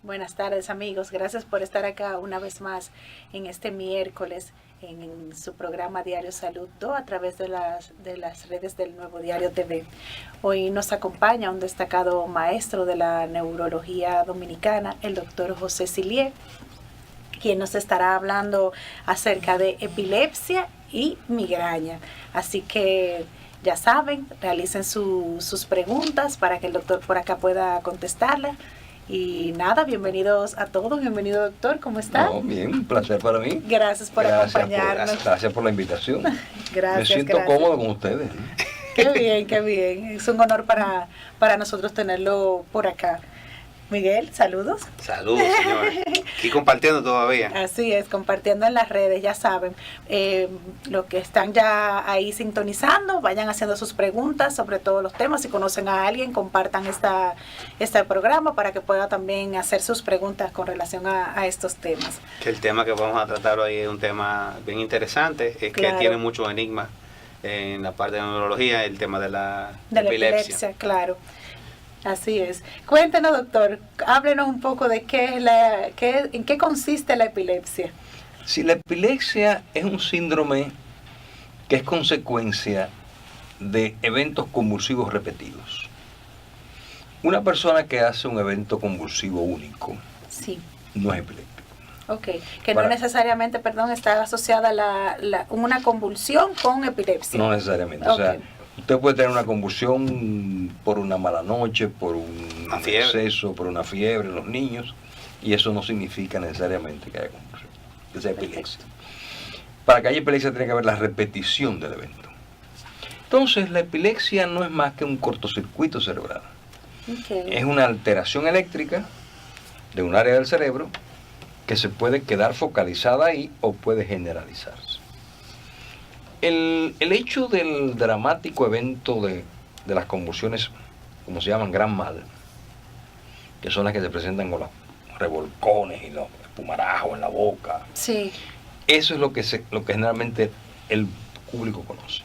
Buenas tardes, amigos, gracias por estar acá una vez más en este miércoles en su programa Diario Salud 2 a través de las redes del Nuevo Diario TV. Hoy nos acompaña un destacado maestro de la neurología dominicana, el doctor José Sillier, quien nos estará hablando acerca de epilepsia y migraña. Así que ya saben, realicen sus preguntas para que el doctor por acá pueda contestarlas. Y nada, bienvenidos a todos, bienvenido doctor, ¿cómo está? No, bien, un placer para mí. Gracias por acompañarnos. Gracias por la invitación. Gracias. Me siento cómodo con ustedes. Qué bien, qué bien. Es un honor para nosotros tenerlo por acá. Miguel, saludos. Saludos, señor. Aquí compartiendo todavía. Así es, compartiendo en las redes, ya saben. Los que están ya ahí sintonizando, vayan haciendo sus preguntas sobre todos los temas. Si conocen a alguien, compartan este programa para que pueda también hacer sus preguntas con relación a estos temas. Que el tema que vamos a tratar hoy es un tema bien interesante, es claro, que tiene muchos enigmas en la parte de la neurología, el tema de la epilepsia. Claro. Así es. Cuéntenos, doctor, háblenos un poco de en qué consiste la epilepsia. Si la epilepsia es un síndrome que es consecuencia de eventos convulsivos repetidos. Una persona que hace un evento convulsivo único, sí, no es epiléptico. Ok, que no necesariamente, está asociada una convulsión con epilepsia. No necesariamente, okay. O sea, usted puede tener una convulsión por una mala noche, por un exceso, por una fiebre en los niños, y eso no significa necesariamente que haya convulsión, que sea epilepsia. Para que haya epilepsia tiene que haber la repetición del evento. Entonces, la epilepsia no es más que un cortocircuito cerebral. Okay. Es una alteración eléctrica de un área del cerebro que se puede quedar focalizada ahí o puede generalizarse. El hecho del dramático evento de las convulsiones, como se llaman, gran mal, que son las que se presentan con los revolcones y los espumarajos en la boca, sí, eso es lo que generalmente el público conoce.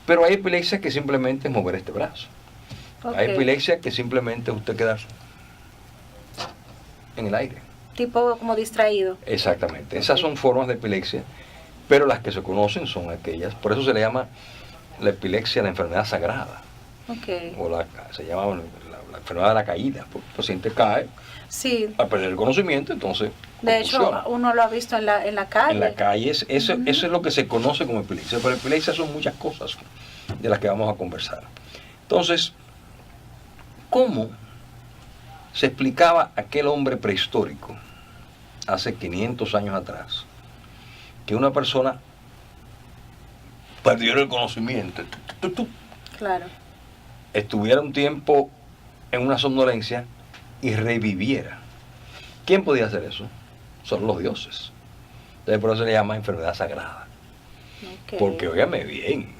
Pero hay epilepsia que simplemente es mover este brazo. Okay. Hay epilepsia que simplemente usted queda en el aire. Tipo como distraído. Exactamente. Okay. Esas son formas de epilepsia. Pero las que se conocen son aquellas, por eso se le llama la epilepsia la enfermedad sagrada. Okay. O se llama la enfermedad de la caída, porque el paciente cae, sí, al perder el conocimiento, entonces de hecho, uno lo ha visto en la calle. En la calle, eso es lo que se conoce como epilepsia, pero epilepsia son muchas cosas de las que vamos a conversar. Entonces, ¿cómo se explicaba aquel hombre prehistórico, hace 500 años atrás, que una persona perdiera el conocimiento, claro, estuviera un tiempo en una somnolencia y reviviera? ¿Quién podía hacer eso? Son los dioses. Entonces por eso se le llama enfermedad sagrada. Okay. Porque, óigame bien,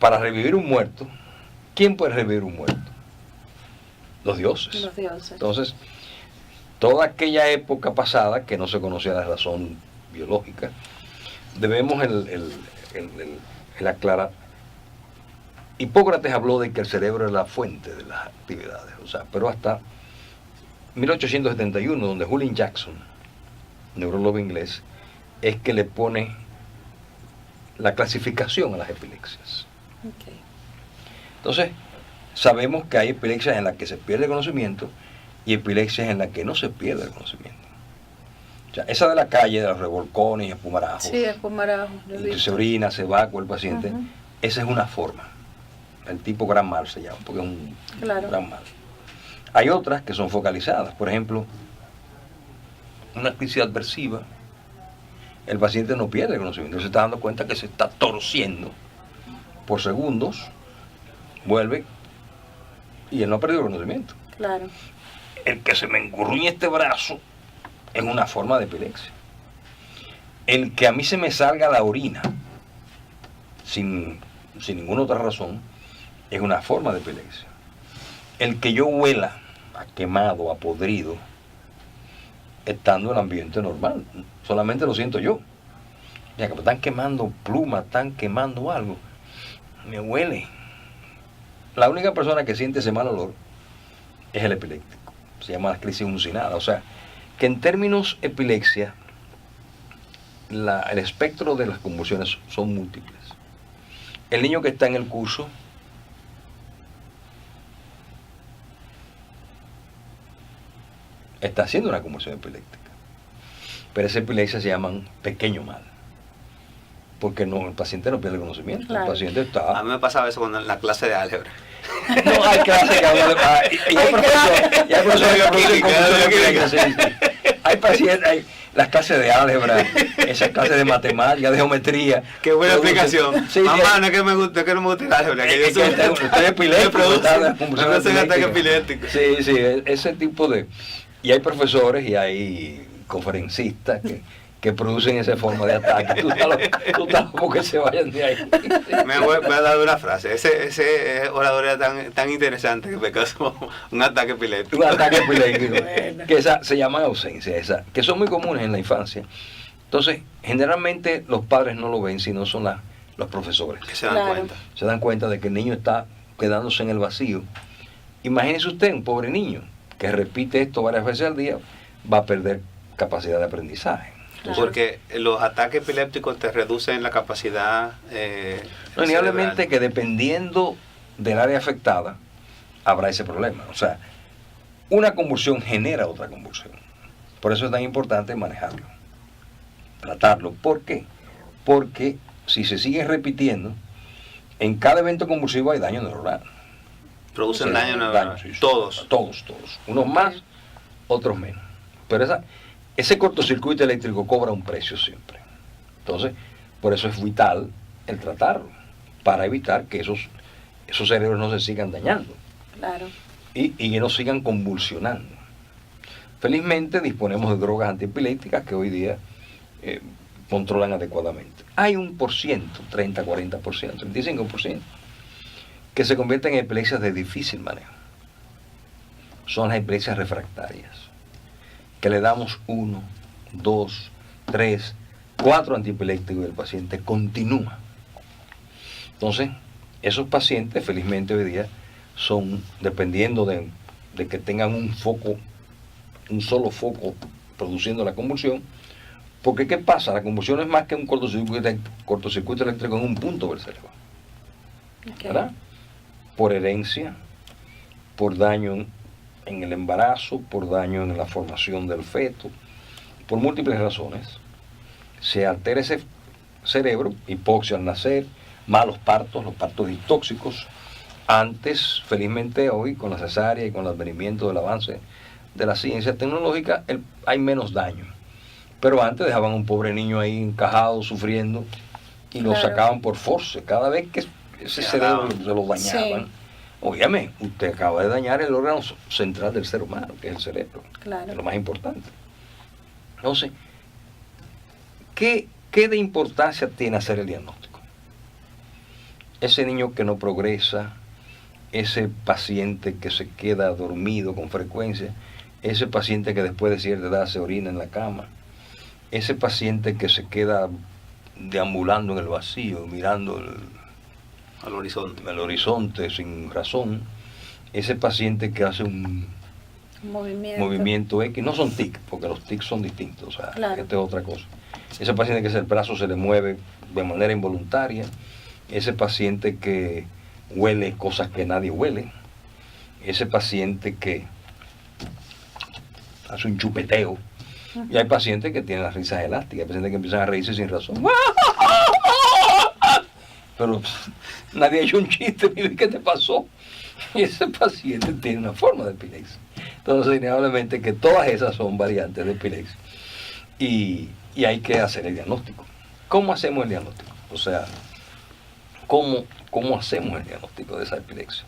para revivir un muerto, ¿quién puede revivir un muerto? Los dioses. Los dioses. Entonces, toda aquella época pasada, que no se conocía la razón biológica, debemos el aclarar. Hipócrates habló de que el cerebro es la fuente de las actividades, o sea, pero hasta 1871, donde Julian Jackson, neurólogo inglés, es que le pone la clasificación a las epilepsias. Okay. Entonces, sabemos que hay epilepsias en las que se pierde el conocimiento y epilepsias en las que no se pierde el conocimiento. O sea, esa de la calle, de los revolcones y espumarajos. Sí, espumarajos. Que se orina, se evacua el paciente. Esa es una forma. El tipo gran mal se llama, porque es un gran mal. Hay otras que son focalizadas. Por ejemplo, una crisis adversiva. El paciente no pierde el conocimiento. Se está dando cuenta que se está torciendo por segundos. Vuelve y él no ha perdido el conocimiento. Claro. El que se me engurruñe este brazo es una forma de epilepsia. El que a mí se me salga la orina sin ninguna otra razón es una forma de epilepsia. el que yo huela a quemado, a podrido, estando en el ambiente normal, solamente lo siento yo. Ya que me están quemando plumas, están quemando algo, me huele. La única persona que siente ese mal olor es el epiléptico. Se llama la crisis uncinada. O sea, que en términos epilepsia, el espectro de las convulsiones son múltiples. El niño que está en el curso está haciendo una convulsión epiléptica, pero esa epilepsia se llaman pequeño mal, porque no, el paciente no pierde el conocimiento. Claro. El paciente está... A mí me pasaba eso con la clase de álgebra. No, hay clases que hablan de... hay profesores hay pacientes, hay las clases de álgebra, esas clases de matemáticas, de geometría. Qué buena explicación. Sí, mamá, no es que me guste, que no me guste el álgebra, que yo soy... Usted es epiléptico. Me ataque epiléptico. Sí, sí, ese tipo de... Y hay profesores y hay conferencistas que producen esa forma de ataque. Tú estás como que se vayan de ahí. Me voy a dar una frase. Ese orador era tan interesante que me causó un ataque epiléptico. Un ataque epiléptico. Bueno. Que se llaman ausencia, que son muy comunes en la infancia. Entonces, generalmente los padres no lo ven, sino son los profesores. Que se dan cuenta. Se dan cuenta de que el niño está quedándose en el vacío. Imagínese usted, un pobre niño que repite esto varias veces al día, va a perder capacidad de aprendizaje. Claro. Porque los ataques epilépticos te reducen la capacidad no, indudablemente que dependiendo del área afectada habrá ese problema. O sea, una convulsión genera otra convulsión. Por eso es tan importante manejarlo, tratarlo. ¿Por qué? Porque si se sigue repitiendo, en cada evento convulsivo hay daño neuronal. Producen daño neuronal. Sí, todos. Unos más, otros menos. Pero ese cortocircuito eléctrico cobra un precio siempre. Entonces, por eso es vital el tratarlo, para evitar que esos cerebros no se sigan dañando. Claro. Y que no sigan convulsionando. Felizmente disponemos de drogas antiepilépticas que hoy día controlan adecuadamente. Hay un por ciento, 30, 40%, 35%, que se convierten en epilepsias de difícil manejo. Son las epilepsias refractarias, que le damos 1, 2, 3, 4 antiepilépticos y el paciente continúa. Entonces, esos pacientes, felizmente hoy día, son, dependiendo de que tengan un solo foco produciendo la convulsión, porque ¿qué pasa? La convulsión es más que un cortocircuito eléctrico en un punto del cerebro. Okay. ¿Verdad? Por herencia, por daño en el embarazo, por daño en la formación del feto, por múltiples razones, se altera ese cerebro, hipoxia al nacer, malos partos, los partos distóxicos. Antes, felizmente hoy, con la cesárea y con el advenimiento del avance de la ciencia tecnológica, hay menos daño. Pero antes dejaban a un pobre niño ahí encajado, sufriendo, y lo sacaban por force. Cada vez que ese cerebro se lo dañaban, sí. Óyame, usted acaba de dañar el órgano central del ser humano, que es el cerebro. Claro. Es lo más importante. Entonces, ¿qué de importancia tiene hacer el diagnóstico? Ese niño que no progresa, ese paciente que se queda dormido con frecuencia, ese paciente que después de cierta edad se orina en la cama, ese paciente que se queda deambulando en el vacío, mirando al horizonte sin razón, ese paciente que hace un movimiento X, no son tics, porque los tics son distintos, o sea, claro. Esto es otra cosa. Ese paciente que el brazo se le mueve de manera involuntaria, ese paciente que huele cosas que nadie huele, ese paciente que hace un chupeteo, y hay pacientes que tienen las risas elásticas, hay pacientes que empiezan a reírse sin razón. Pero nadie ha hecho un chiste, mire qué te pasó. Y ese paciente tiene una forma de epilepsia. Entonces, innegablemente que todas esas son variantes de epilepsia. Y hay que hacer el diagnóstico. ¿Cómo hacemos el diagnóstico? O sea, ¿cómo hacemos el diagnóstico de esa epilepsia?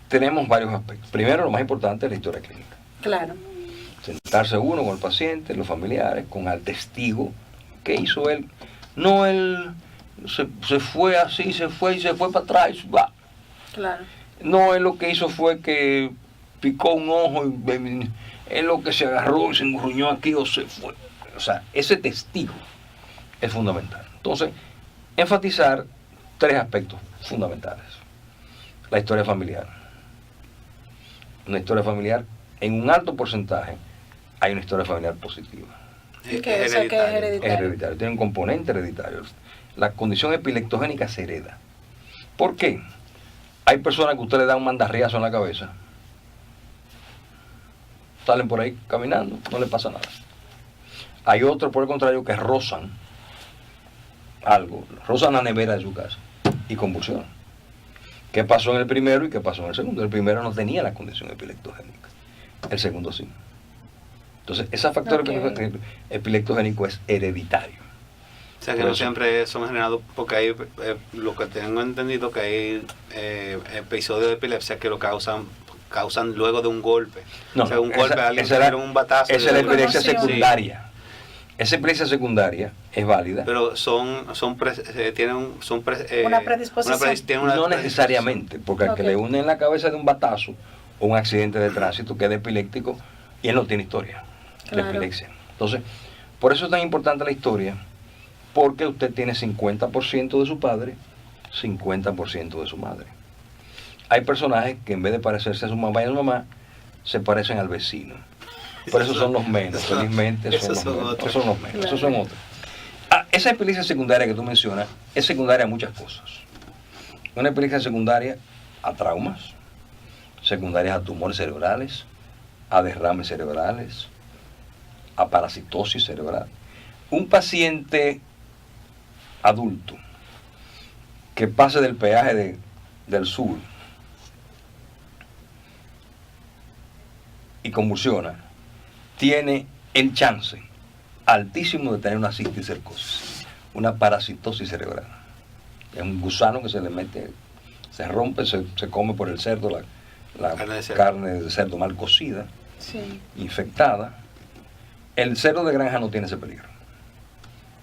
Tenemos varios aspectos. Primero, lo más importante es la historia clínica. Claro. Sentarse uno con el paciente, los familiares, con el testigo. ¿Qué hizo él? No, él se fue así, se fue para atrás. Va. Claro. No, él lo que hizo fue que picó un ojo y él lo que se agarró y se engurruñó aquí o se fue. O sea, ese testigo es fundamental. Entonces, enfatizar 3 aspectos fundamentales. La historia familiar. Una historia familiar, en un alto porcentaje, hay una historia familiar positiva. ¿Y qué es eso que es hereditario? Es hereditario, tiene un componente hereditario. La condición epileptogénica se hereda. ¿Por qué? Hay personas que usted le da un mandarriazo en la cabeza, salen por ahí caminando, no le pasa nada. Hay otros, por el contrario, que rozan algo, rozan la nevera de su casa y convulsionan. ¿Qué pasó en el primero y qué pasó en el segundo? El primero no tenía la condición epileptogénica, el segundo sí. Entonces, ese factor epileptogénico es hereditario. O sea que no siempre son generados, porque hay, lo que tengo entendido, que hay episodios de epilepsia que lo causan luego de un golpe. No, o sea, un golpe, alguien le dieron un batazo. Esa es la epilepsia secundaria. Esa epilepsia secundaria es válida. Pero una predisposición. No necesariamente, porque al que le unen la cabeza de un batazo o un accidente de tránsito que es epiléptico, y él no tiene historia de epilepsia. Entonces, por eso es tan importante la historia, porque usted tiene 50% de su padre, 50% de su madre. Hay personajes que en vez de parecerse a su mamá y a su mamá, se parecen al vecino. Por eso son los menos, felizmente son los menos. Esos son otros. Esa epilepsia secundaria que tú mencionas es secundaria a muchas cosas. Una epilepsia secundaria a traumas, secundarias a tumores cerebrales, a derrames cerebrales, a parasitosis cerebral. Un paciente adulto que pase del peaje del sur y convulsiona, tiene el chance altísimo de tener una cisticercosis, una parasitosis cerebral. Es un gusano que se le mete, se rompe, se come por el cerdo la carne de cerdo mal cocida, infectada. El cerdo de granja no tiene ese peligro.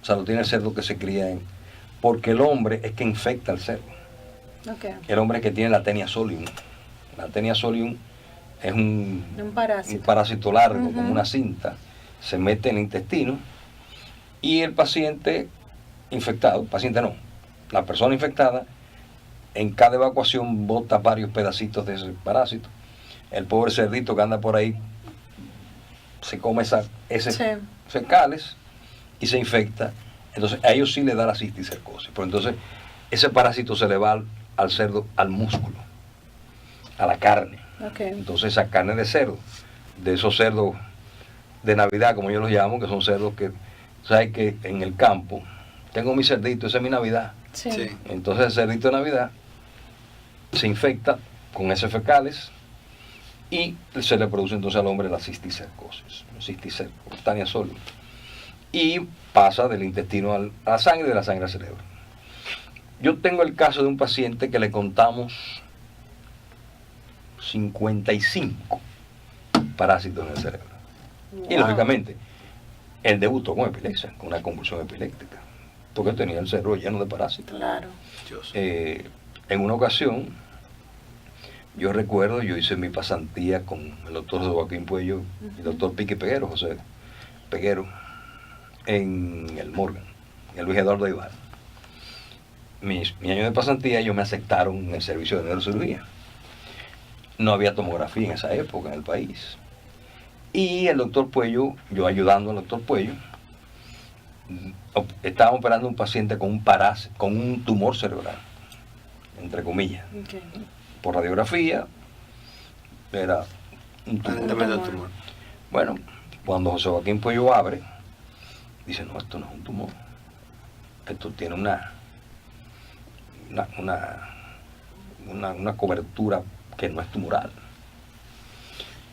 O sea, lo tiene el cerdo que se cría porque el hombre es que infecta al cerdo. El hombre es que tiene la Taenia solium. La Taenia solium es un parásito largo, como una cinta, se mete en el intestino y el paciente infectado, la persona infectada, en cada evacuación bota varios pedacitos de ese parásito. El pobre cerdito que anda por ahí se come ese fecales y se infecta. Entonces a ellos sí le da la cisticercosis. Pero entonces ese parásito se le va al cerdo, al músculo, a la carne. Entonces esa carne de cerdo, de esos cerdos de Navidad, como yo los llamo, que son cerdos que, ¿sabes? Que en el campo, tengo mi cerdito, esa es mi Navidad. Entonces el cerdito de Navidad se infecta con ese fecales y se le produce entonces al hombre la cisticercosis, Taenia solium, y pasa del intestino a la sangre y de la sangre al cerebro. Yo tengo el caso de un paciente que le contamos 55 parásitos en el cerebro. Y lógicamente, él debutó con epilepsia, con una convulsión epiléptica, porque tenía el cerebro lleno de parásitos. En una ocasión, yo recuerdo, yo hice mi pasantía con el doctor Joaquín Puello y el doctor Pique Peguero, José Peguero, en el Morgan, en el Luis Eduardo Ibar. Mi año de pasantía, ellos me aceptaron en el servicio de neurocirugía. No había tomografía en esa época en el país. Y el doctor Puello, yo ayudando al doctor Puello, estaba operando un paciente con un tumor cerebral, entre comillas. Por radiografía, era un tumor. Bueno, cuando José Joaquín Puello abre, dice, no, esto no es un tumor. Esto tiene una cobertura que no es tumoral.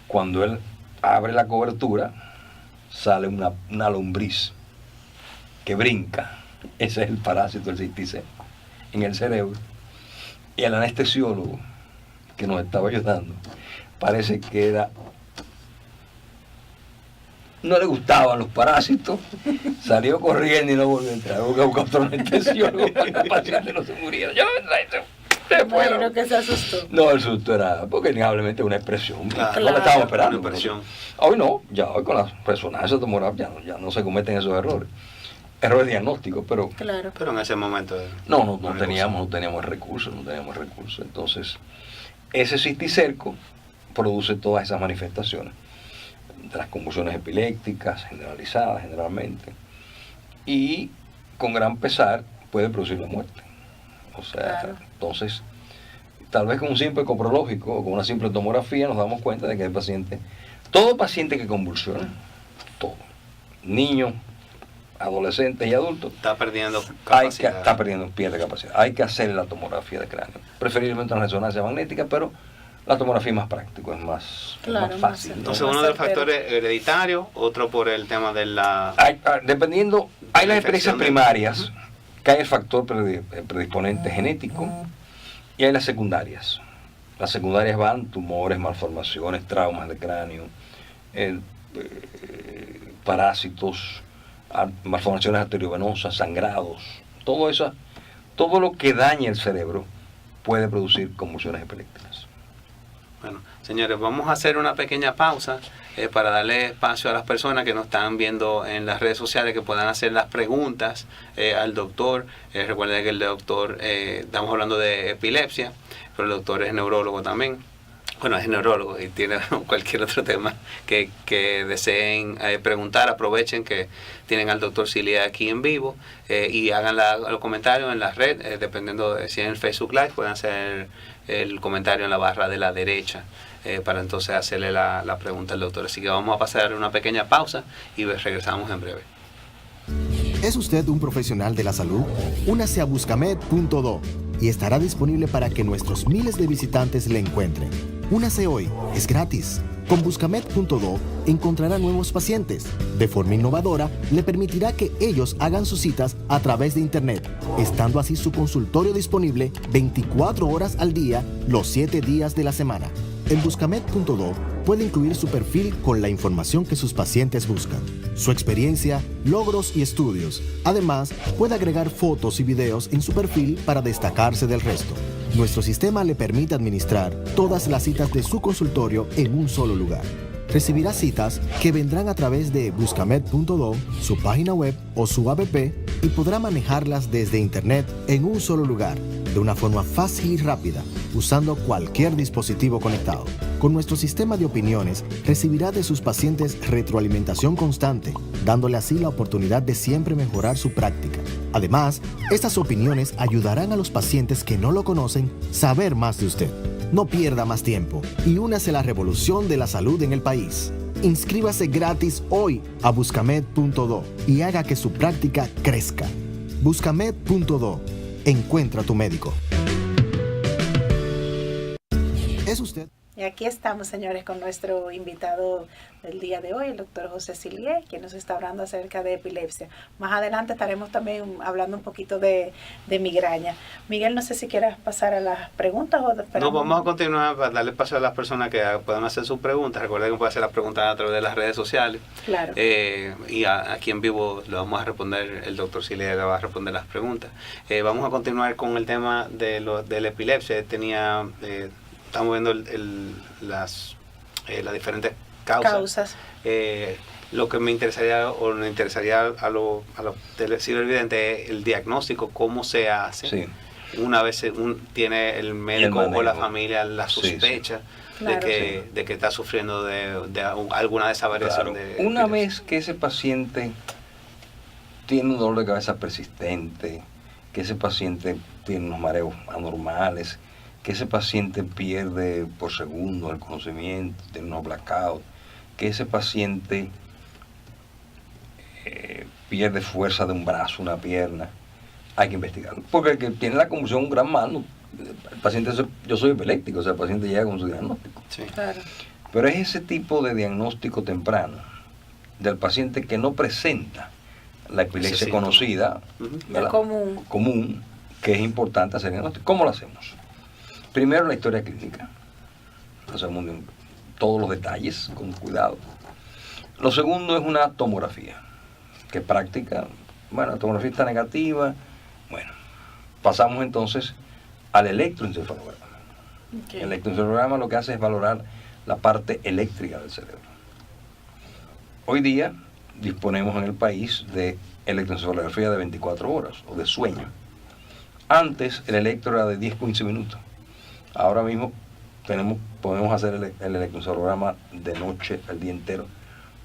Cuando él abre la cobertura, sale una lombriz que brinca. Ese es el parásito del cisticerco en el cerebro. Y el anestesiólogo que nos estaba ayudando, parece que no le gustaban los parásitos, salió corriendo y no volvió a entrar, porque buscó otro anestesiólogo para que el paciente no se muriera. Yo Bueno, que se asustó. No, el susto era, porque innegablemente una expresión. Claro. No la estábamos esperando. Una expresión. Hoy no, ya hoy con las resonancias tomográficas ya no se cometen esos errores. Errores diagnósticos, pero... Claro. Pero en ese momento... No teníamos el recurso. Entonces, ese cisticerco produce todas esas manifestaciones de las convulsiones epilépticas generalizadas generalmente, y con gran pesar puede producir la muerte. O sea, claro. Entonces, tal vez con un simple coprológico o con una simple tomografía nos damos cuenta de que el paciente, todo paciente que convulsiona, todo, niños, adolescentes y adultos, está perdiendo capacidad. Pierde capacidad. Hay que hacer la tomografía de cráneo, preferiblemente una resonancia magnética, pero la tomografía es más práctico, es más fácil. Entonces, uno de los factores hereditarios, otro por el tema de la... Dependiendo, hay las experiencias primarias, que hay el factor predisponente genético, y hay las secundarias. Las secundarias van tumores, malformaciones, traumas de cráneo, parásitos, malformaciones arteriovenosas, sangrados, todo lo que daña el cerebro puede producir convulsiones epilépticas. Bueno, señores, vamos a hacer una pequeña pausa para darle espacio a las personas que nos están viendo en las redes sociales, que puedan hacer las preguntas al doctor. Recuerden que el doctor, estamos hablando de epilepsia, pero el doctor es neurólogo también. Bueno, es neurólogo y tiene cualquier otro tema que deseen preguntar. Aprovechen que tienen al doctor Cilia aquí en vivo y hagan los comentarios en la red, dependiendo de si en el Facebook Live, pueden hacer el comentario en la barra de la derecha para entonces hacerle la pregunta al doctor. Así que vamos a pasar una pequeña pausa y regresamos en breve. ¿Es usted un profesional de la salud? Únase a Buscamed.do y estará disponible para que nuestros miles de visitantes le encuentren. Únase hoy, es gratis. Con Buscamed.do encontrará nuevos pacientes. De forma innovadora, le permitirá que ellos hagan sus citas a través de Internet, estando así su consultorio disponible 24 horas al día, los 7 días de la semana. En Buscamed.do puede incluir su perfil con la información que sus pacientes buscan, su experiencia, logros y estudios. Además, puede agregar fotos y videos en su perfil para destacarse del resto. Nuestro sistema le permite administrar todas las citas de su consultorio en un solo lugar. Recibirá citas que vendrán a través de Buscamed.do, su página web o su app, y podrá manejarlas desde Internet en un solo lugar, de una forma fácil y rápida, usando cualquier dispositivo conectado. Con nuestro sistema de opiniones, recibirá de sus pacientes retroalimentación constante, dándole así la oportunidad de siempre mejorar su práctica. Además, estas opiniones ayudarán a los pacientes que no lo conocen a saber más de usted. No pierda más tiempo y únase a la revolución de la salud en el país. Inscríbase gratis hoy a Buscamed.do y haga que su práctica crezca. Buscamed.do. Encuentra a tu médico. ¿Es usted? Y aquí estamos, señores, con nuestro invitado del día de hoy, el doctor José Cilia, quien nos está hablando acerca de epilepsia. Más adelante estaremos también hablando un poquito de migraña. Miguel, no sé si quieras pasar a las preguntas o no, vamos a continuar para darle paso a las personas que puedan hacer sus preguntas. Recuerden que pueden hacer las preguntas a través de las redes sociales. Claro. Y aquí en vivo le vamos a responder, el doctor Cilia le va a responder las preguntas. Vamos a continuar con el tema de la epilepsia. Estamos viendo las diferentes causas. Lo que me interesaría a los televidentes es el diagnóstico, cómo se hace. Sí. Una vez tiene el médico o la familia la sospecha Claro, de que está sufriendo de alguna de esas variaciones. Claro. Una vez que ese paciente tiene un dolor de cabeza persistente, que ese paciente tiene unos mareos anormales, que ese paciente pierde por segundo el conocimiento, tiene unos blackouts, que ese paciente pierde fuerza de un brazo, una pierna, hay que investigarlo. Porque el que tiene la convulsión un gran mal, el paciente, yo soy epiléptico, o sea, el paciente llega con su diagnóstico. Sí. Claro. Pero es ese tipo de diagnóstico temprano del paciente que no presenta la epilepsia conocida, común, que es importante hacer el diagnóstico. ¿Cómo lo hacemos? Primero, la historia clínica. Hacemos todos los detalles con cuidado. Lo segundo es una tomografía, que es práctica. Bueno, la tomografía está negativa. Bueno, pasamos entonces al electroencefalograma. Okay. El electroencefalograma lo que hace es valorar la parte eléctrica del cerebro. Hoy día disponemos en el país de electroencefalografía de 24 horas o de sueño. Antes el electro era de 10-15 minutos. Ahora mismo podemos hacer el electroencefalograma de noche, el día entero,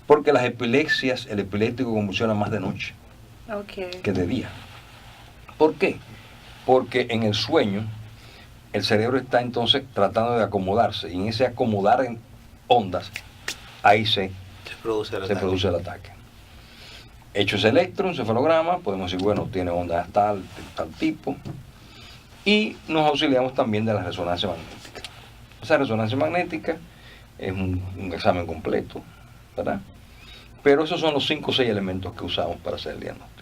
porque las epilepsias, el epiléptico convulsiona más de noche que de día. ¿Por qué? Porque en el sueño el cerebro está entonces tratando de acomodarse, y en ese acomodar en ondas, ahí se produce el ataque. Hecho ese electroencefalograma, podemos decir, bueno, tiene ondas tal tipo, y nos auxiliamos también de la resonancia magnética. Esa resonancia magnética es un examen completo, ¿verdad? Pero esos son los 5 o 6 elementos que usamos para hacer el diagnóstico.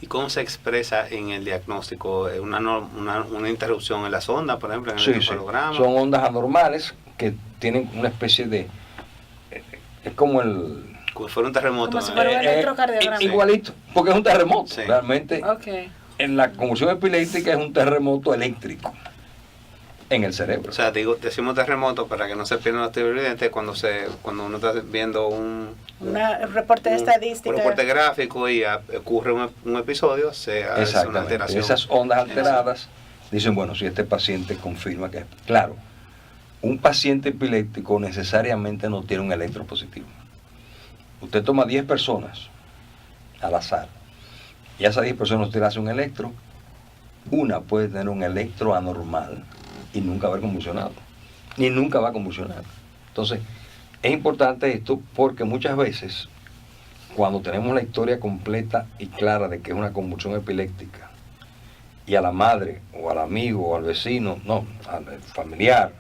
¿Y cómo se expresa en el diagnóstico? ¿Una interrupción en las ondas, por ejemplo, en el encefalograma? Sí. Son ondas anormales que tienen una especie de... Es como si fuera un terremoto. Como si fuera un electrocardiograma. Igualito, porque es un terremoto. Sí. Realmente, en la convulsión epiléptica es un terremoto eléctrico en el cerebro. O sea, decimos terremoto para que no se pierdan los televidentes cuando uno está viendo un reporte de estadística. Un reporte gráfico y ocurre un episodio, se hace una alteración. Esas ondas alteradas dicen, bueno, si este paciente confirma que es... Claro, un paciente epiléptico necesariamente no tiene un electro positivo. Usted toma 10 personas al azar y a esas 10 personas usted le hace un electro, una puede tener un electro anormal y nunca haber convulsionado, ni nunca va a convulsionar. Entonces, es importante esto porque muchas veces, cuando tenemos la historia completa y clara de que es una convulsión epiléptica, y a la madre, o al amigo, o al vecino, no, al familiar,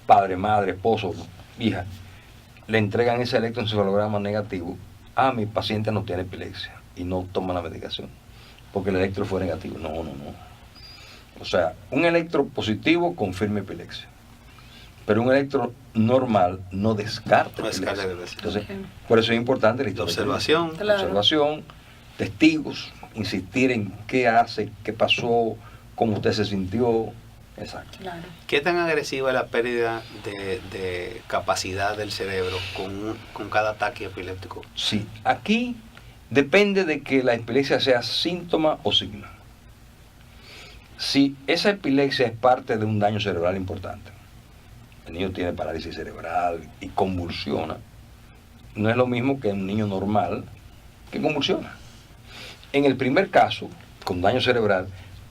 padre, madre, esposo, hija, le entregan ese electroencefalograma negativo, mi paciente no tiene epilepsia, y no toma la medicación, porque el electro fue negativo. No. O sea, un electro positivo confirma epilepsia, pero un electro normal no descarta epilepsia. Entonces, por eso es importante la observación. Observación, testigos, insistir en qué hace, qué pasó, cómo usted se sintió. Exacto. Claro. ¿Qué tan agresiva es la pérdida de capacidad del cerebro con cada ataque epiléptico? Sí, aquí depende de que la epilepsia sea síntoma o signo. Si esa epilepsia es parte de un daño cerebral importante, el niño tiene parálisis cerebral y convulsiona, no es lo mismo que un niño normal que convulsiona. En el primer caso, con daño cerebral,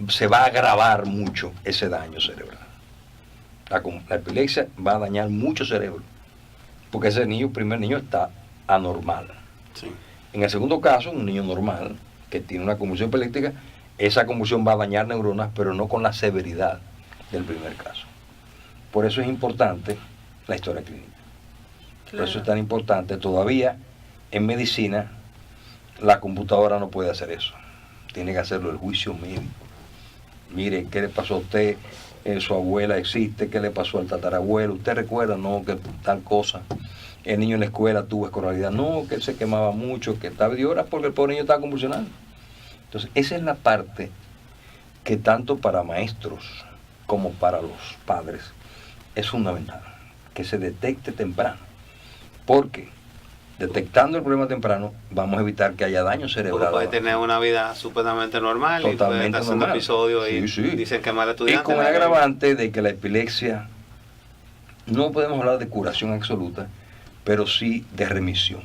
se va a agravar mucho ese daño cerebral. La epilepsia va a dañar mucho cerebro, porque ese primer niño está anormal. Sí. En el segundo caso, un niño normal que tiene una convulsión epiléptica, esa convulsión va a dañar neuronas, pero no con la severidad del primer caso. Por eso es importante la historia clínica. Claro. Por eso es tan importante. Todavía en medicina la computadora no puede hacer eso. Tiene que hacerlo el juicio médico. Mire, ¿qué le pasó a usted? Su abuela existe, ¿qué le pasó al tatarabuelo? ¿Usted recuerda? No, que tal cosa. El niño en la escuela tuvo escolaridad. No, que él se quemaba mucho, que estaba de horas porque el pobre niño estaba convulsionando. Entonces, esa es la parte que tanto para maestros como para los padres es fundamental, que se detecte temprano. Porque detectando el problema temprano, vamos a evitar que haya daño cerebral. Puede tener una vida supuestamente normal. Totalmente y puede estar haciendo episodios y dicen que es mal estudiante. Y con el agravante de que la epilepsia, no podemos hablar de curación absoluta, pero sí de remisión.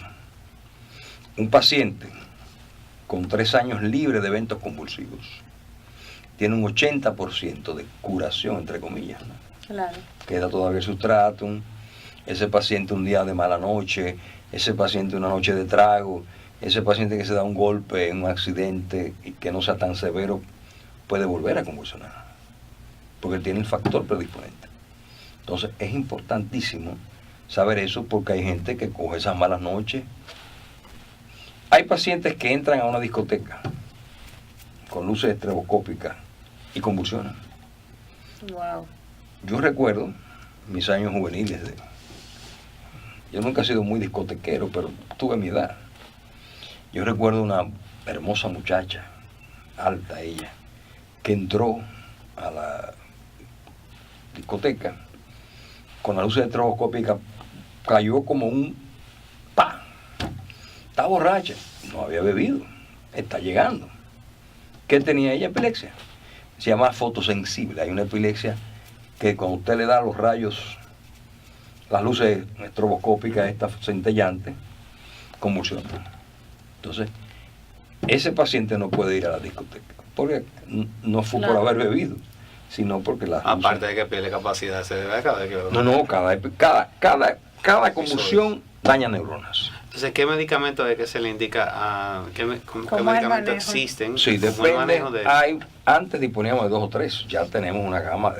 Un paciente con 3 años libre de eventos convulsivos tiene un 80% de curación, entre comillas, ¿no? Claro. Queda todavía el sustratum, ese paciente un día de mala noche, ese paciente una noche de trago, ese paciente que se da un golpe en un accidente y que no sea tan severo, puede volver a convulsionar, porque tiene el factor predisponente. Entonces es importantísimo saber eso, porque hay gente que coge esas malas noches. Hay pacientes que entran a una discoteca con luces estroboscópicas y convulsionan. Wow. Yo recuerdo mis años juveniles. Yo nunca he sido muy discotequero, pero tuve mi edad. Yo recuerdo una hermosa muchacha, alta ella, que entró discoteca, con la luz estroboscópica, cayó como un ¡pa! Está borracha, no había bebido, está llegando. ¿Qué tenía ella? Epilepsia. Se llama fotosensible. Hay una epilepsia que cuando usted le da los rayos, las luces estroboscópicas, estas centellantes, convulsionan. Entonces, ese paciente no puede ir a la discoteca, porque no fue por haber bebido, sino porque las Aparte luces... de que pierde capacidad cerebral cada vez que lo... No, cada convulsión daña neuronas. Entonces, ¿qué medicamentos es que se le indica a... ¿Qué medicamentos existen? Sí, ¿Cómo el depende. manejo de...? Antes disponíamos de 2 o 3, ya tenemos una gama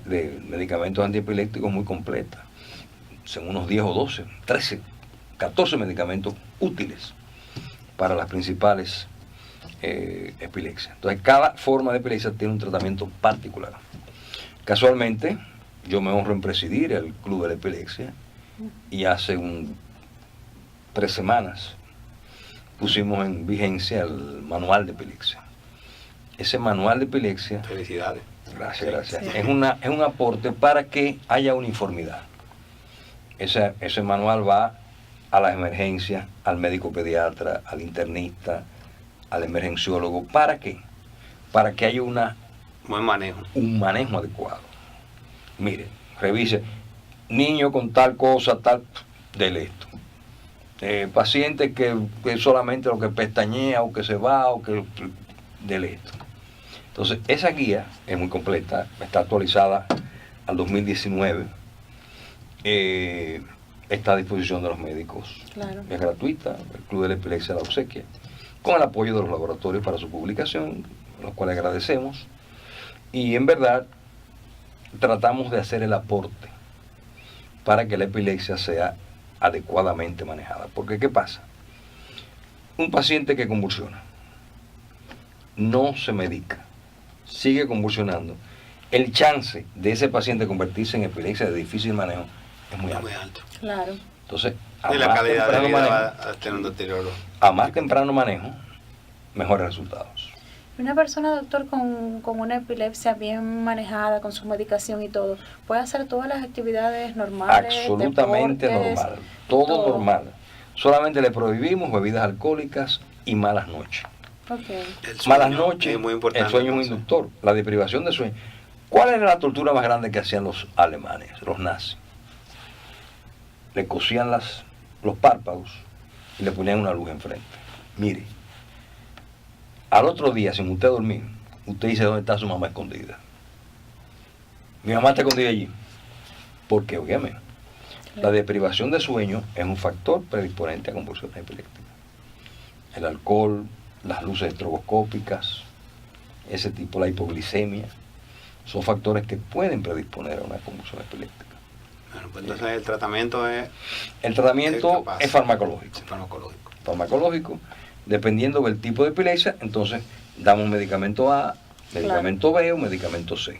de medicamentos antiepilépticos muy completa. Son unos 10 o 12, 13, 14 medicamentos útiles para las principales epilepsias. Entonces, cada forma de epilepsia tiene un tratamiento particular. Casualmente, yo me honro en presidir el Club de la Epilepsia y hace 3 semanas pusimos en vigencia el manual de epilepsia. Ese manual de epilepsia... Felicidades. Gracias. Sí. Es un aporte para que haya uniformidad. Ese manual va a las emergencias, al médico pediatra, al internista, al emergenciólogo. ¿Para qué? Para que haya Buen manejo. un manejo adecuado. Mire, revise, niño con tal cosa, tal, dele esto. Paciente que solamente lo que pestañea o que se va o que dele esto. Entonces, esa guía es muy completa, está actualizada al 2019, está a disposición de los médicos. Claro. Es gratuita, el Club de la Epilepsia la obsequia, con el apoyo de los laboratorios para su publicación, los cuales agradecemos. Y en verdad, tratamos de hacer el aporte para que la epilepsia sea adecuadamente manejada. Porque, ¿qué pasa? Un paciente que convulsiona, no se medica, sigue convulsionando, el chance de ese paciente convertirse en epilepsia de difícil manejo es muy alto. Claro. Entonces, Y la calidad de vida va a tener un deterioro. a más temprano manejo, mejores resultados. Una persona, doctor, con una epilepsia bien manejada, con su medicación y todo, puede hacer todas las actividades normales. Absolutamente deportes, normal, todo normal. Solamente le prohibimos bebidas alcohólicas y malas noches. Okay. Malas noches, es muy importante. el sueño es un inductor, la deprivación de sueño. ¿Cuál era la tortura más grande que hacían los alemanes, los nazis? Le cosían los párpados y le ponían una luz enfrente. Mire, al otro día, sin usted dormir, usted dice dónde está su mamá escondida. Mi mamá está escondida allí. Porque, óyeme, la deprivación de sueño es un factor predisponente a convulsiones epilépticas. El alcohol, las luces estroboscópicas, ese tipo, la hipoglicemia, son factores que pueden predisponer a una convulsión epiléptica. Bueno, pues entonces el tratamiento es... El tratamiento es farmacológico. Farmacológico, dependiendo del tipo de epilepsia, entonces damos medicamento A, medicamento B o medicamento C.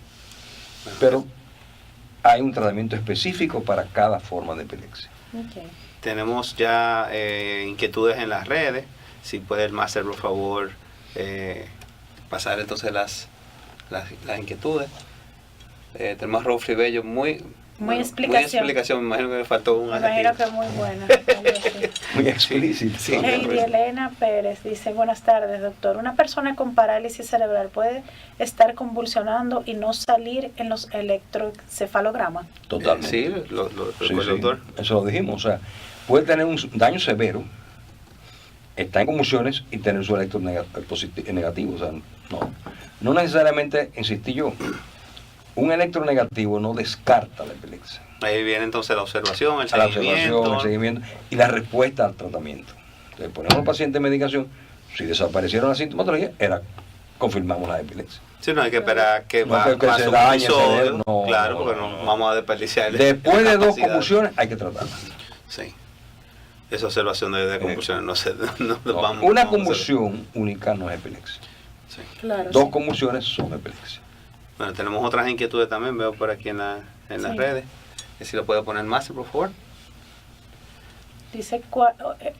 Bueno, pero hay un tratamiento específico para cada forma de epilepsia. Okay. tenemos ya inquietudes en las redes. Si puede el máster, por favor, pasar entonces las inquietudes. Tenemos a Rofri Bello, muy explicación. Me imagino que me faltó un adjetivo. Me imagino que muy buena. Muy explícito. Sí. Heidi Elena Pérez dice: buenas tardes, doctor. ¿Una persona con parálisis cerebral puede estar convulsionando y no salir en los electroencefalogramas? Totalmente. Sí, Sí, doctor. Eso lo dijimos. O sea, puede tener un daño severo, está en convulsiones y tener su electro negativo. O sea, no necesariamente, insistí yo, un electronegativo no descarta la epilepsia. Ahí viene entonces la observación, el La seguimiento. observación, el seguimiento y la respuesta al tratamiento. Entonces, ponemos al paciente en medicación, si desaparecieron las sintomatologías, confirmamos la epilepsia. Sí, no hay que esperar que No creo que pase se un dañe, episodio. no, Claro, no, porque no. no vamos a desperdiciar. Después de 2 capacidad. convulsiones hay que tratarla. Sí. Esa observación de convulsiones no se... No, vamos una a hacer. convulsión única no es epilepsia. Sí. Claro. 2 sí. convulsiones son epilepsia. Bueno, tenemos otras inquietudes también, veo por aquí en las Sí. redes. Si lo puede poner más, por favor. Dice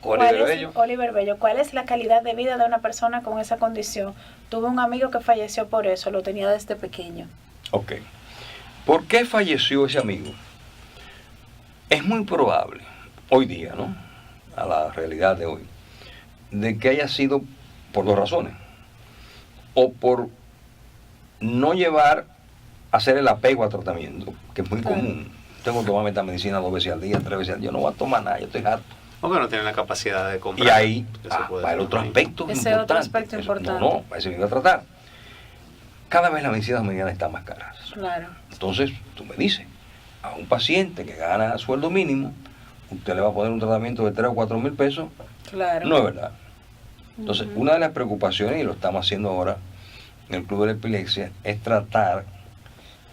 Oliver Bello, ¿cuál es la calidad de vida de una persona con esa condición? Tuve un amigo que falleció por eso, lo tenía desde pequeño. Ok. ¿Por qué falleció ese amigo? Es muy probable, hoy día, ¿no?, a la realidad de hoy, de que haya sido por dos razones. O por no llevar, hacer el apego a tratamiento, que es muy común. Tengo que tomar esta medicina 2 veces al día, 3 veces al día. Yo no voy a tomar nada, yo estoy harto. O que no tienen la capacidad de comprar. Y ahí va el otro aspecto Ese importante. otro aspecto importante. No, ese me iba a tratar. Cada vez las medicinas americanas están más caras. Claro. Entonces, tú me dices, a un paciente que gana sueldo mínimo, usted le va a poner un tratamiento de 3 o 4 mil pesos. Claro. No es verdad. Entonces, una de las preocupaciones, y lo estamos haciendo ahora en el Club de la Epilepsia, es tratar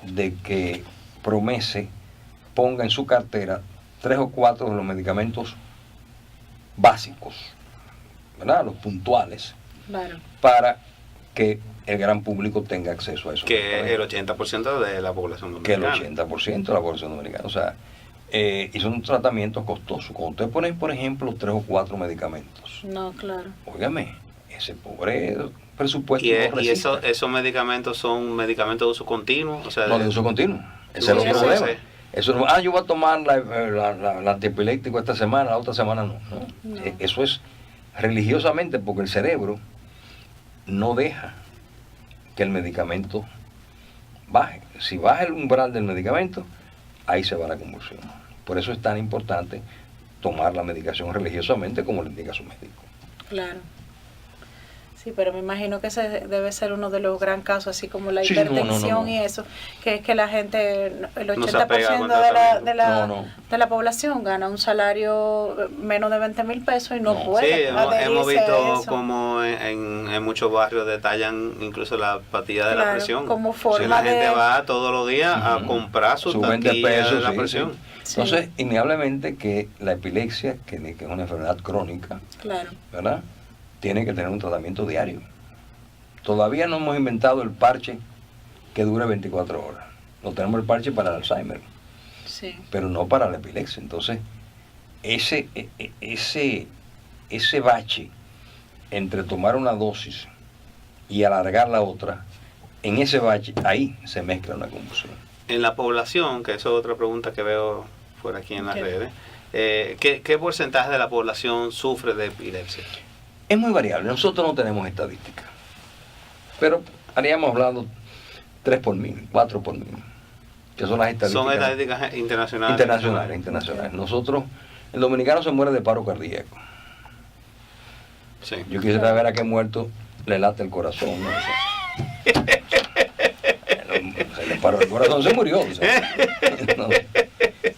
de que Promese ponga en su cartera 3 o 4 de los medicamentos básicos, ¿verdad?, los puntuales, Claro. para que el gran público tenga acceso a eso. Que el 80% de la población Que el dominicana. 80% de la población dominicana. O sea, y son tratamientos costosos. Cuando usted pone, por ejemplo, 3 o 4 medicamentos, No, claro. óigame, ese pobre presupuesto Y, no resiste. esos medicamentos son medicamentos de uso continuo. O sea, No, de uso continuo. Ese es Sí, el sí, problema. sí. Eso no, yo voy a tomar la antiepiléctico esta semana, la otra semana no. No. Eso es religiosamente, porque el cerebro no deja que el medicamento baje. Si baja el umbral del medicamento, ahí se va la convulsión. Por eso es tan importante tomar la medicación religiosamente como le indica su médico. Claro. Sí, pero me imagino que ese debe ser uno de los gran casos, así como la Sí, no, hipertensión no. y eso, que es que la gente, el No se 80% apega con de la, tratamiento. de, la, No. de la población gana un salario menos de 20 mil pesos y no No. sí, puede hemos adherirse a visto eso. como en muchos barrios detallan incluso la pastilla de la Claro, presión. como Si forma la gente de... va todos los días a Ujú. comprar su Sus 20 pastilla pesos, de la sí, presión. sí. Sí. Entonces, innegablemente que la epilepsia, que es una enfermedad crónica, Claro, ¿verdad?, tiene que tener un tratamiento diario. Todavía no hemos inventado el parche que dure 24 horas. No tenemos el parche para el Alzheimer, sí. pero no para la epilepsia. Entonces, ese bache entre tomar una dosis y alargar la otra, en ese bache, ahí se mezcla una convulsión. En la población, que eso es otra pregunta que veo por aquí en las Ok. redes, ¿qué porcentaje de la población sufre de epilepsia? Es muy variable. Nosotros no tenemos estadísticas, pero haríamos hablando 3 por 1000, 4 por 1000, que son las estadísticas. Son estadísticas internacionales. Internacionales. Nosotros, el dominicano se muere de paro cardíaco. Sí. Yo quisiera ver a qué muerto le late el corazón, ¿no? El paro del corazón se murió. O sea, no,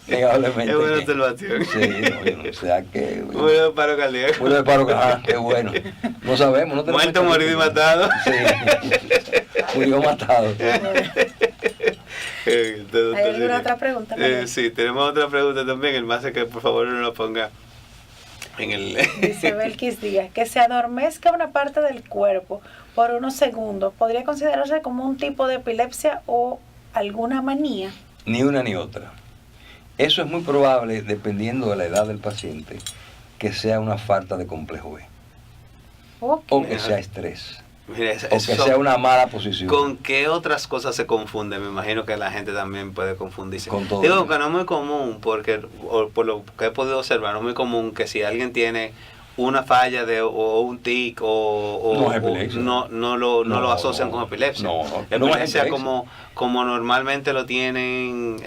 innegablemente Es buena que- observación. Sí, no, yo no sé a qué. Murió de paro cardíaco. Murió de paro cardíaco. Qué bueno. No sabemos. No tenemos Muerto, morido y matado. Sí. Murió matado. ¿Hay alguna otra pregunta, María? Sí, tenemos otra pregunta también. El más es que por favor no lo ponga en el... Dice Belkis Díaz, que se adormezca una parte del cuerpo por unos segundos, ¿podría considerarse como un tipo de epilepsia o alguna manía? Ni una ni otra. Eso es muy probable, dependiendo de la edad del paciente, que sea una falta de complejo B, Ok. o que sea estrés, Mira, o que sea una mala posición. ¿Con qué otras cosas se confunde? Me imagino que la gente también puede confundirse. Con todo. Digo que no es muy común, porque o por lo que he podido observar, no es muy común que si alguien tiene una falla o un tic o No es epilepsia. no lo asocian con epilepsia. No, La no es epilepsia epilepsia. como normalmente lo tienen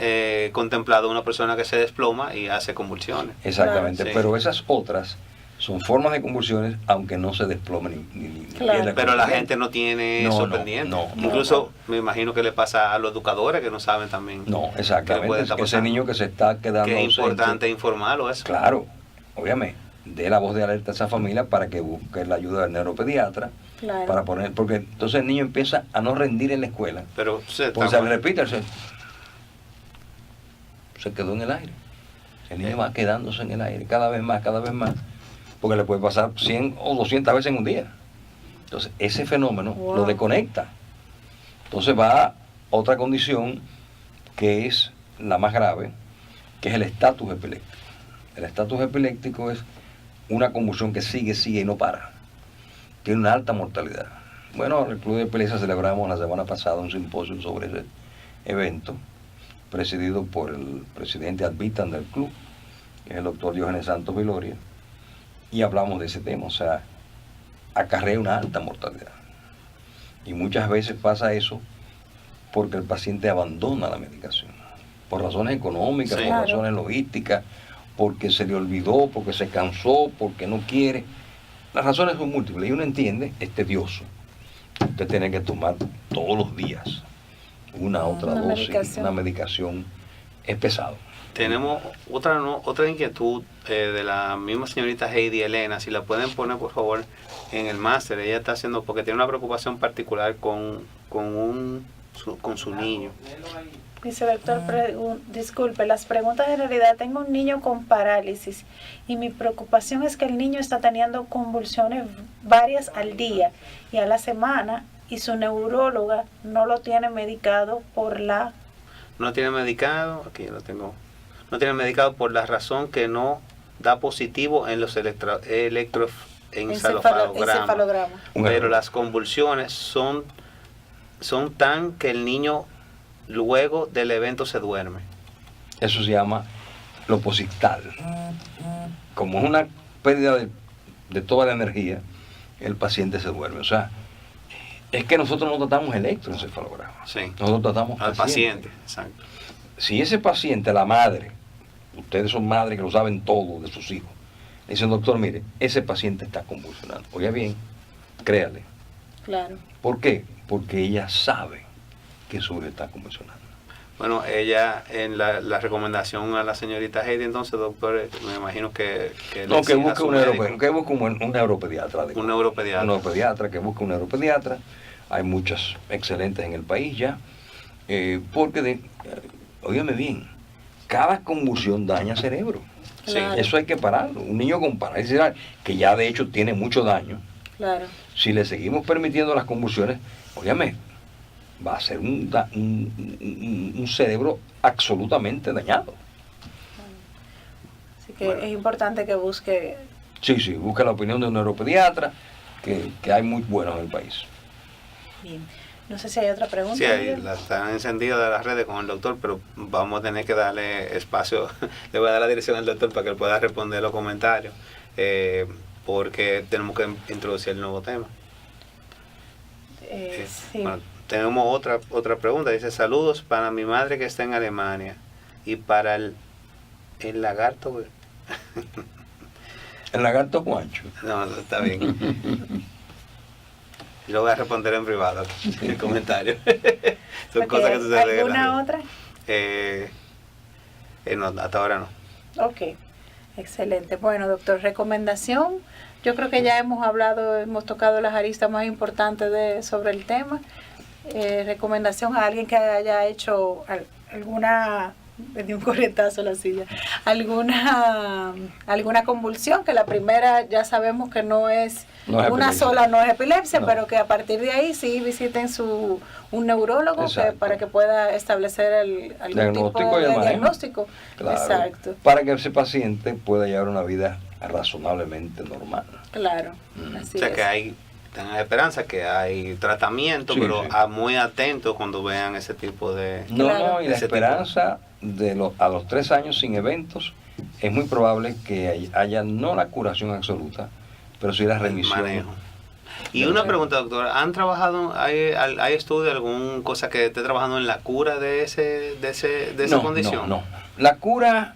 contemplado una persona que se desploma y hace convulsiones. Exactamente, Claro, sí. pero esas otras son formas de convulsiones, aunque no se desplomen ni Claro. pierda Pero la control. gente no tiene No, eso no, pendiente. no, no, Incluso me imagino que le pasa a los educadores que no saben también. No, ¿Qué puede exactamente. estar Ese pasando? niño que se está quedando Que es ausente, importante informarlo eso. claro, obviamente, dé la voz de alerta a esa familia para que busque la ayuda del neuropediatra, Claro. para poner, porque entonces el niño empieza a no rendir en la escuela, Pero porque se le repite, se quedó en el aire. El niño va quedándose en el aire, cada vez más, porque le puede pasar 100 o 200 veces en un día. Entonces, ese fenómeno Wow. lo desconecta. Entonces va otra condición que es la más grave, que es el estatus epiléptico. El estatus epiléptico es una convulsión que sigue y no para. Tiene una alta mortalidad. Bueno, en el Club de Epilepsia celebramos la semana pasada un simposio sobre ese evento presidido por el presidente ad vitam del club, que es el doctor Diógenes Santos Viloria, y hablamos de ese tema, o sea, acarrea una alta mortalidad. Y muchas veces pasa eso porque el paciente abandona la medicación, por razones económicas, Sí. por razones logísticas, porque se le olvidó, porque se cansó, porque no quiere. Las razones son múltiples y uno entiende, es tedioso. Usted tiene que tomar todos los días una otra Una dosis, medicación. una medicación, es pesado. Tenemos otra inquietud de la misma señorita Heidi Elena, si la pueden poner por favor en el máster. Ella está haciendo, porque tiene una preocupación particular con su niño. Dice, doctor, disculpe, las preguntas en realidad, tengo un niño con parálisis y mi preocupación es que el niño está teniendo convulsiones varias al día y a la semana y su neuróloga no lo tiene medicado por la... No tiene medicado, aquí lo tengo. No tiene medicado por la razón que no da positivo en los electroencefalogramas. encefalograma. Pero las convulsiones son tan que el niño luego del evento se duerme. Eso se llama lo posictal. Como es una pérdida de toda la energía, el paciente se duerme. O sea, es que nosotros no tratamos electroencefalograma. Sí. Nosotros tratamos Al paciente, exacto. Si ese paciente, la madre, ustedes son madres que lo saben todo de sus hijos, le dicen, doctor, mire, ese paciente está convulsionando. Oiga bien, créale. Claro. ¿Por qué? Porque ella sabe que su hijo está convulsionando. Bueno, ella, en la recomendación a la señorita Heidi, entonces, doctor, me imagino que No, que exija a busque su un médico. un neuropediatra. Un neuropediatra. Un neuropediatra, que busque un neuropediatra. Hay muchas excelentes en el país ya. Porque, óigame bien, cada convulsión daña cerebro. Claro. Eso hay que pararlo. Un niño con parálisis cerebral, que ya de hecho tiene mucho daño, Claro. si le seguimos permitiendo las convulsiones, óigame, va a ser un cerebro absolutamente dañado. Así que Bueno. es importante que busque... Sí, busca la opinión de un neuropediatra, que hay muy buenos en el país. Bien. No sé si hay otra pregunta. Sí, ahí Miguel. están encendidas las redes con el doctor, pero vamos a tener que darle espacio. Le voy a dar la dirección al doctor para que él pueda responder los comentarios, porque tenemos que introducir el nuevo tema. Sí. Bueno, tenemos otra pregunta. Dice, saludos para mi madre que está en Alemania y para el lagarto. El lagarto Juancho. No, está bien. Yo lo voy a responder en privado en el comentario. Son Ok, cosas que suceden en ¿alguna la otra? no, hasta ahora no. Ok, excelente. Bueno, doctor, recomendación. Yo creo que ya hemos tocado las aristas más importantes sobre el tema. Recomendación a alguien que haya hecho alguna, me dio un corrientazo a la silla, alguna convulsión, que la primera ya sabemos que no es No es una epilepsia. sola, no es epilepsia, No. pero que a partir de ahí sí visiten un neurólogo Exacto. para que pueda establecer algún Diagnóstico tipo y el de manejo. diagnóstico. Claro, Exacto, para que ese paciente pueda llevar una vida razonablemente normal. claro, Mm. así O sea es. que tengan esperanza, que hay tratamiento, Sí, pero sí. Muy atentos cuando vean ese tipo de... No, Claro. no, y la Ese tipo. esperanza a los 3 años sin eventos, es muy probable que haya no la curación absoluta, pero sí la remisión. manejo. Y una pregunta, doctor, ¿han trabajado, hay estudio, alguna cosa que esté trabajando en la cura de esa condición? No. La cura,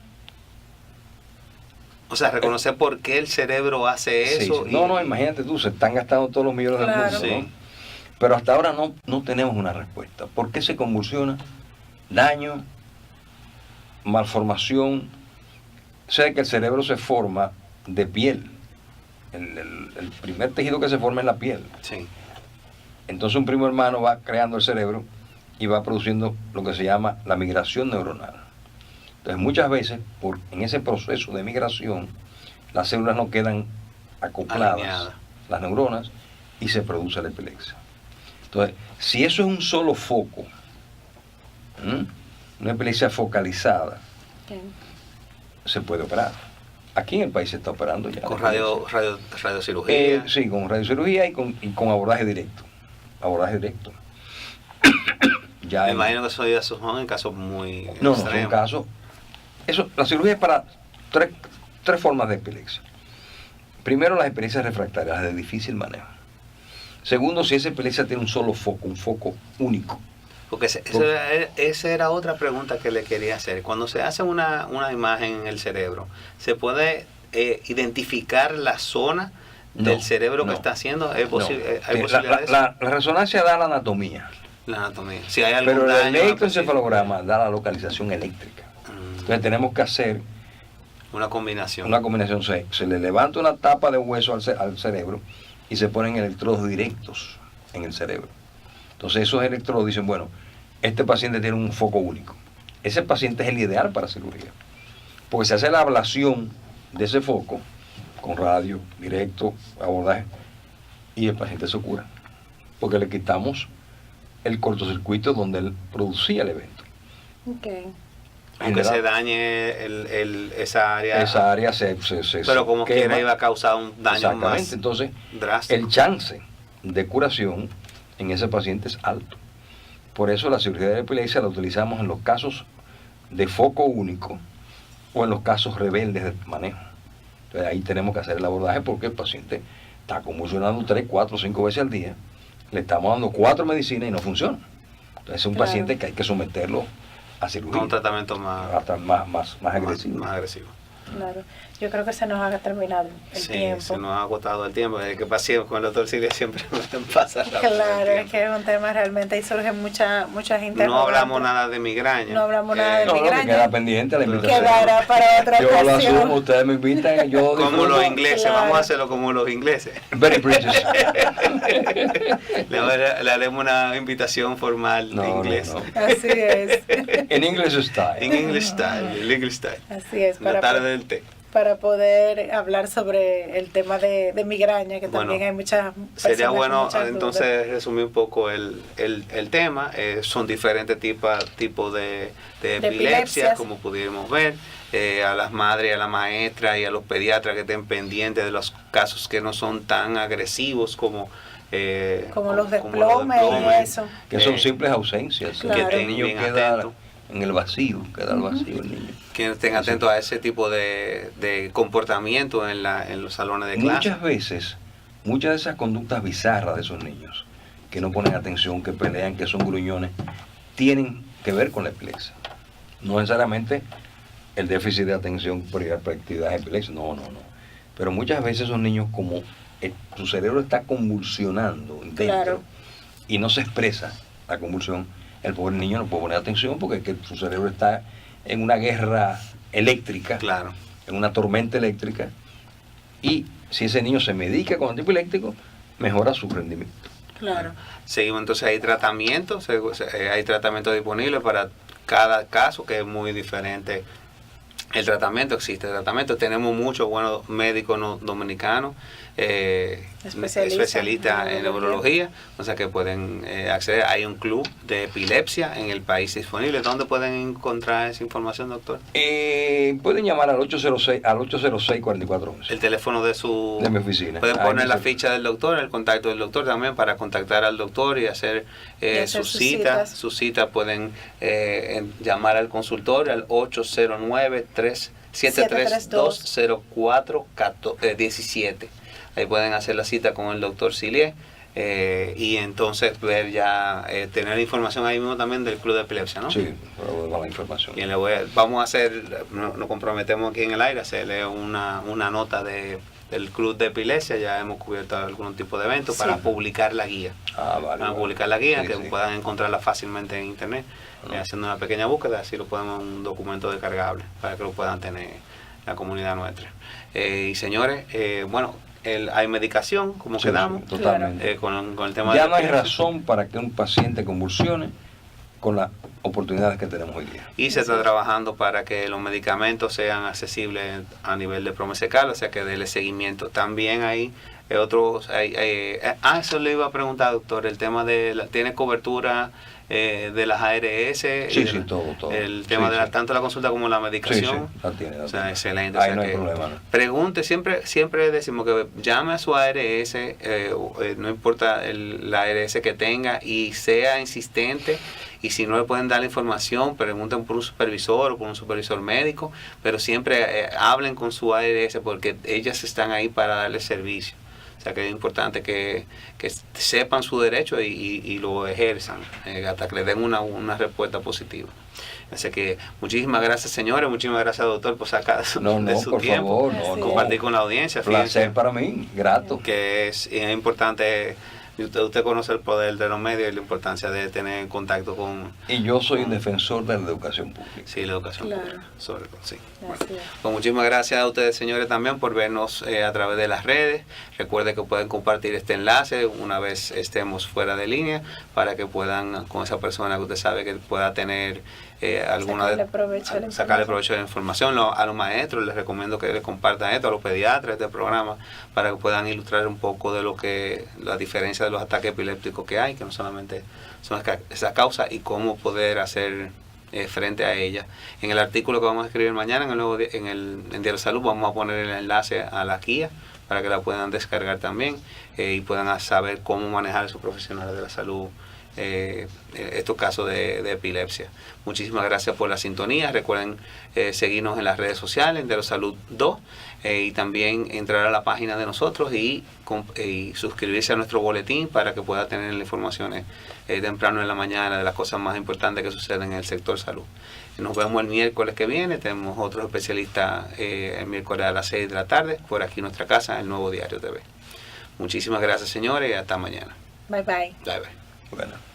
O sea, reconocer por qué el cerebro hace sí, eso. sí. No, imagínate tú, se están gastando todos los millones Claro. del mundo, Sí. ¿no? Pero hasta ahora no tenemos una respuesta. ¿Por qué se convulsiona? Daño, malformación. O sea que el cerebro se forma de piel. El primer tejido que se forma es la piel. Sí. Entonces un primo hermano va creando el cerebro y va produciendo lo que se llama la migración neuronal. Entonces muchas veces, en ese proceso de migración, las células no quedan acopladas, Alineadas. las neuronas, y se produce la epilepsia. Entonces, si eso es un solo foco, una epilepsia focalizada, Ok. se puede operar. Aquí en el país se está operando ya. Con la epilepsia. radiocirugía. Sí, con radiocirugía y con abordaje directo. Abordaje directo. Ya Me imagino que esos son en casos muy no, extremos. son casos. La cirugía es para tres formas de epilepsia. Primero, las epilepsias refractarias, las de difícil manejo. Segundo, si esa epilepsia tiene un solo foco, un foco único. Porque esa era otra pregunta que le quería hacer. Cuando se hace una imagen en el cerebro, ¿se puede identificar la zona del cerebro que está haciendo? ¿Hay posibilidades? La resonancia da la anatomía. La anatomía. Si hay algún Pero el daño, electroencefalograma da la localización eléctrica. Entonces tenemos que hacer una combinación. Se le levanta una tapa de hueso al cerebro y se ponen electrodos directos en el cerebro. Entonces esos electrodos dicen, bueno, este paciente tiene un foco único. Ese paciente es el ideal para cirugía. Porque se hace la ablación de ese foco con radio, directo, abordaje, y el paciente se cura. Porque le quitamos el cortocircuito donde él producía el evento. Okay. Aunque se dañe esa área. Esa área se pero como quema. quiera iba a causar un daño Exactamente. más Entonces, drástico. el chance de curación en ese paciente es alto. Por eso la cirugía de epilepsia la utilizamos en los casos de foco único o en los casos rebeldes de manejo. Entonces ahí tenemos que hacer el abordaje porque el paciente está convulsionando 3, 4, 5 veces al día. Le estamos dando 4 medicinas y no funciona. Entonces es un paciente que hay que someterlo a cirugía. Un tratamiento más agresivo. Más agresivo. Claro. Yo creo que se nos ha terminado el tiempo. Se nos ha agotado el tiempo. Es que pasé con el doctor Silvia siempre me pasa. Claro, es que es un tema realmente y surge mucha gente. No hablamos nada de migraña. No hablamos nada de migraña. migraña. No, queda pendiente la invitación. Quedará para otra ocasión. Yo lo asumo, ustedes me invitan, yo como los ingleses, claro. Vamos a hacerlo como los ingleses. Very British. le haremos una invitación formal de inglés. No. Así es. En English style. En English style, el English style. Así es. La tarde del té. Para poder hablar sobre el tema de migraña, que también hay muchas personas. Sería bueno entonces dudas. resumir un poco el tema. Son diferentes tipos de epilepsia, como pudimos ver. A las madres, a la maestra y a los pediatras que estén pendientes de los casos que no son tan agresivos como los desplomes y eso. Que son simples ausencias. Claro. Que el niño queda en el vacío, queda al vacío el niño. Que estén atentos a ese tipo de comportamiento en los salones de clase. Muchas de esas conductas bizarras de esos niños, que no ponen atención, que pelean, que son gruñones, tienen que ver con la epilepsia. No necesariamente el déficit de atención por actividades de epilepsia, no. Pero muchas veces esos niños, como su cerebro está convulsionando dentro, claro, y no se expresa la convulsión, el pobre niño no puede poner atención porque es que su cerebro está en una guerra eléctrica, claro, en una tormenta eléctrica, y si ese niño se medica con antiepiléptico, mejora su rendimiento. Claro. Seguimos, entonces hay tratamientos disponibles para cada caso, que es muy diferente. El tratamiento, existe tratamiento, tenemos muchos buenos médicos dominicanos, especialistas en neurología, o sea que pueden acceder. Hay un club de epilepsia en el país disponible. ¿Dónde pueden encontrar esa información, doctor? Pueden llamar al 806-4411. El teléfono de mi oficina. Pueden poner la ficha del doctor, el contacto del doctor también para contactar al doctor y hacer sus citas. Sus citas pueden llamar al consultorio al 809-732-0417. Ahí pueden hacer la cita con el doctor Sillier y entonces ver ya, tener información ahí mismo también del club de epilepsia, ¿no? Sí, la información. Y vamos a hacer, nos comprometemos aquí en el aire a hacerle una nota del club de epilepsia. Ya hemos cubierto algún tipo de evento para publicar la guía. Para publicar la guía, que puedan encontrarla fácilmente en internet, haciendo una pequeña búsqueda, así lo podemos un documento descargable para que lo puedan tener la comunidad nuestra. Y señores, hay medicación, como quedamos, totalmente. Con el tema ya de no hay razón para que un paciente convulsione con las oportunidades que tenemos hoy día. Y se está trabajando para que los medicamentos sean accesibles a nivel de Promesecal, o sea que déle seguimiento. También hay otros, eso le iba a preguntar, doctor, el tema ¿tiene cobertura de las ARS? Sí, todo. El tema de tanto la consulta como la medicación. Sí, la tiene. O sea, excelente. Ahí no hay problema. ¿No? Pregunte, siempre decimos que llame a su ARS, no importa la ARS que tenga, y sea insistente y si no le pueden dar la información, pregunten por un supervisor o por un supervisor médico, pero siempre hablen con su ARS porque ellas están ahí para darle servicio. O sea que es importante que sepan su derecho y lo ejerzan hasta que le den una respuesta positiva. Así que muchísimas gracias, señores, muchísimas gracias, doctor, por sacar de su por tiempo, favor, compartir con la audiencia. Placer para mí, grato. Que es importante. Usted conoce el poder de los medios y la importancia de tener contacto con... Y yo soy un defensor de la educación pública. Sí, la educación Claro. pública, sobre todo, sí. Bueno, Así es. pues muchísimas gracias a ustedes, señores, también por vernos a través de las redes. Recuerden que pueden compartir este enlace una vez estemos fuera de línea para que puedan, con esa persona que usted sabe que pueda tener Sacarle provecho de la información. A los maestros les recomiendo que les compartan esto, a los pediatras de este programa, para que puedan ilustrar un poco de lo que la diferencia de los ataques epilépticos que hay, que no solamente son esa causa, y cómo poder hacer frente a ella. En el artículo que vamos a escribir mañana en Diario Salud vamos a poner el enlace a la guía para que la puedan descargar también y puedan saber cómo manejar a sus profesionales de la salud estos casos de epilepsia. Muchísimas gracias por la sintonía. Recuerden seguirnos en las redes sociales de Salud 2 y también entrar a la página de nosotros y suscribirse a nuestro boletín para que pueda tener las informaciones temprano en la mañana de las cosas más importantes que suceden en el sector salud. Nos vemos el miércoles que viene. Tenemos otros especialistas el miércoles a las 6 de la tarde por aquí en nuestra casa, en el Nuevo Diario TV. Muchísimas gracias, señores, y hasta mañana. Bye bye. Bye bye. Bueno.